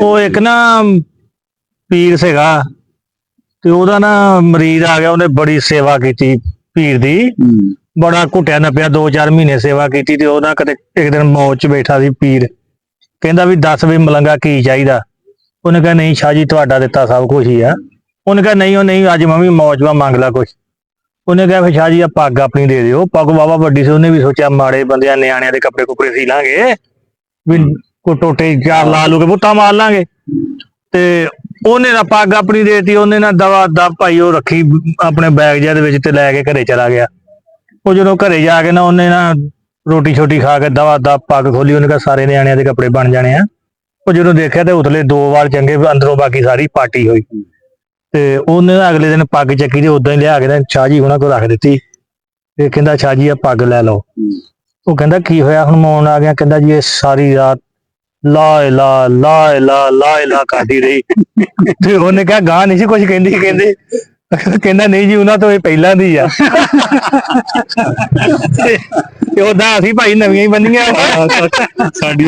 ਉਹ ਇੱਕ ਨਾ ਪੀਰ ਸੀਗਾ ਤੇ ਉਹਦਾ ਨਾ ਮਰੀਜ਼ ਆ ਗਿਆ, ਉਹਨੇ ਬੜੀ ਸੇਵਾ ਕੀਤੀ ਪੀਰ ਦੀ, ਬੜਾ ਘੁੱਟਿਆ ਨੱਪਿਆ, 2-4 ਮਹੀਨੇ ਸੇਵਾ ਕੀਤੀ। ਤੇ ਉਹ ਨਾ ਕਦੇ ਇੱਕ ਦਿਨ ਮੌਜ ਚ ਬੈਠਾ ਸੀ ਪੀਰ, ਕਹਿੰਦਾ ਵੀ ਦੱਸ ਵੀ ਮਲੰਗਾ ਕੀ ਚਾਹੀਦਾ। ਉਹਨੇ ਕਿਹਾ ਨਹੀਂ ਸ਼ਾਹ ਜੀ ਤੁਹਾਡਾ ਦਿੱਤਾ ਸਭ ਕੁਝ ਹੀ ਆ। ਉਹਨੇ ਕਿਹਾ ਨਹੀਂ ਉਹ ਨਹੀਂ, ਅੱਜ ਮੈਂ ਵੀ ਮੌਜ ਵਾ, ਮੰਗ ਲਾ ਕੁਛ। ਉਹਨੇ ਕਿਹਾ ਫਿਰ ਸ਼ਾਹ ਜੀ ਆ ਪੱਗ ਆਪਣੀ ਦੇ ਦਿਓ। ਪੱਗ ਵਾਵਾ ਵੱਡੀ ਸੀ, ਉਹਨੇ ਵੀ ਸੋਚਿਆ ਮਾੜੇ ਬੰਦਿਆਂ ਨਿਆਣਿਆਂ ਦੇ ਕੱਪੜੇ ਕੁਪੜੇ ਸੀ ਲਾਂਗੇ, ਵੀ ਕੋ ਟੋਟੇ ਚਾਰ ਲਾ ਲੂ ਕੇ ਬੁੱਤਾ ਮਾਰ ਲਾਂਗੇ। ਤੇ ਉਹਨੇ ਨਾ ਪੱਗ ਆਪਣੀ ਦੇਤੀ, ਉਹਨੇ ਨਾ ਦਵਾ ਦਵ ਭਾਈ ਉਹ ਰੱਖੀ ਆਪਣੇ ਬੈਗ ਜਿਹਾ ਦੇ ਵਿੱਚ ਤੇ ਲੈ ਕੇ ਘਰੇ ਚਲਾ ਗਿਆ। ਉਹ ਜਦੋਂ ਘਰੇ ਜਾ ਕੇ ਨਾ ਉਹਨੇ ਨਾ ਰੋਟੀ ਛੋਟੀ ਖਾ ਕੇ ਦਵਾ ਦਵ ਪੱਗ ਖੋਲੀ, ਉਹਨੇ ਕਿਹਾ ਸਾਰੇ ਨਿਆਣਿਆਂ ਦੇ ਕੱਪੜੇ ਬਣ ਜਾਣੇ ਆ। ਉਹ ਜਦੋਂ ਦੇਖਿਆ ਤੇ ਉਤਲੇ 2 ਵਾਰ ਚੰਗੇ, ਅੰਦਰੋਂ ਬਾਕੀ ਸਾਰੀ ਪਾਟੀ ਹੋਈ। ਤੇ ਉਹਨੇ ਅਗਲੇ ਦਿਨ ਪੱਗ ਚੱਕੀ ਤੇ ਉਦਾਂ ਹੀ ਲਿਆ ਕੇ ਸ਼ਾਹ ਜੀ ਉਹਨਾਂ ਕੋਲ ਰੱਖ ਦਿੱਤੀ। ਤੇ ਕਹਿੰਦਾ ਸ਼ਾਹ ਜੀ ਆ ਪੱਗ ਲੈ ਲਓ। ਉਹ ਕਹਿੰਦਾ ਕੀ ਹੋਇਆ ਹੁਣ ਮੌਨ ਆ ਗਿਆ? ਕਹਿੰਦਾ ਜੀ ਇਹ ਸਾਰੀ ਰਾਤ ਲਾ ਇਲਾ ਲਾ ਇਲਾ ਲਾ ਇਲਾ ਕਰਦੀ ਰਹੀ। ਤੇ ਉਹਨੇ ਕਿਹਾ ਗਾਂ ਨਹੀਂ ਸੀ ਕੁਝ ਕਹਿੰਦੇ ਕਹਿੰਦਾ ਨਹੀਂ ਜੀ ਉਹਨਾਂ ਤੋਂ ਇਹ ਪਹਿਲਾਂ ਦੀ ਆ। ਤੇ ਉਦਾਂ ਅਸੀਂ ਭਾਈ ਨਵੀਆਂ ਹੀ ਬੰਨੀਆਂ ਸਾਡੀ